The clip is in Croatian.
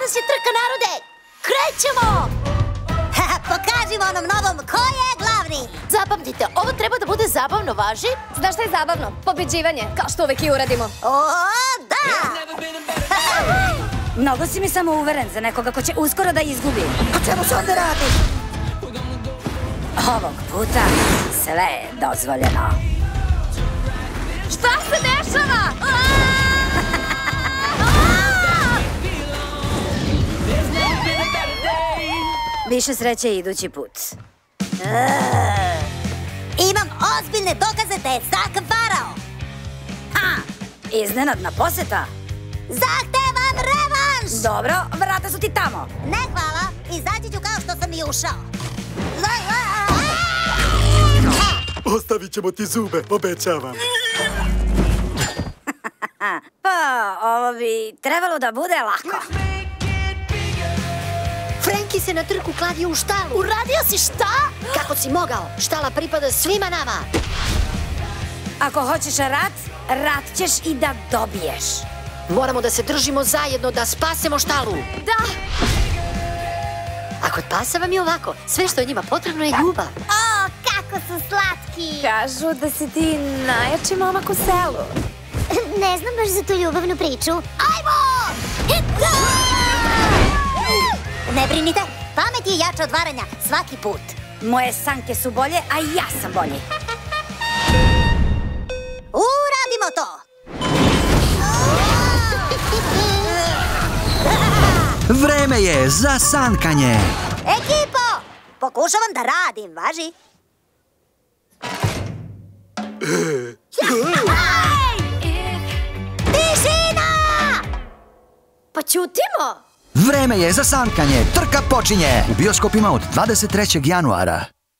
Danas je trka, narode! Krećemo! Pokažimo onom novom ko je glavni! Zapamtite, ovo treba da bude zabavno, važi? Znaš šta je zabavno? Pobeđivanje, kao što uvek i uradimo. O, da! Mnogo si mi samo uveren za nekoga ko će uskoro da izgubi. O čemu se ovdje radi? Ovog puta sve je dozvoljeno. Šta se dešava? Više sreće idući put. Imam ozbiljne dokaze da je Zack varao. Iznenadna poseta. Zahtevam revanš! Dobro, vrata su ti tamo. Ne hvala, izaći ću kao što sam i ušao. Ostavit ćemo ti zube, obećavam. Pa, ovo bi trebalo da bude lako. Franky se na trku kladio u štalu. Uradio si šta? Kako si mogao? Štala pripada svima nama. Ako hoćeš rat, rat ćeš i da dobiješ. Moramo da se držimo zajedno, da spasemo štalu. Da! A kod pasa vam je ovako. Sve što je njima potrebno je ljubav. O, kako su slatki! Kažu da si ti najjači momak u selu. Ne znam baš za tu ljubavnu priču. Ajmo! Ne brinite, pamet je jača od varanja svaki put. Moje sanke su bolje, a ja sam bolji. Uradimo to! Vreme je za sankanje. Ekipo, pokušavam da radim, važi? Tišina! Pa ćutimo! Vreme je za sankanje. Trka počinje u bioskopima od 23. januara.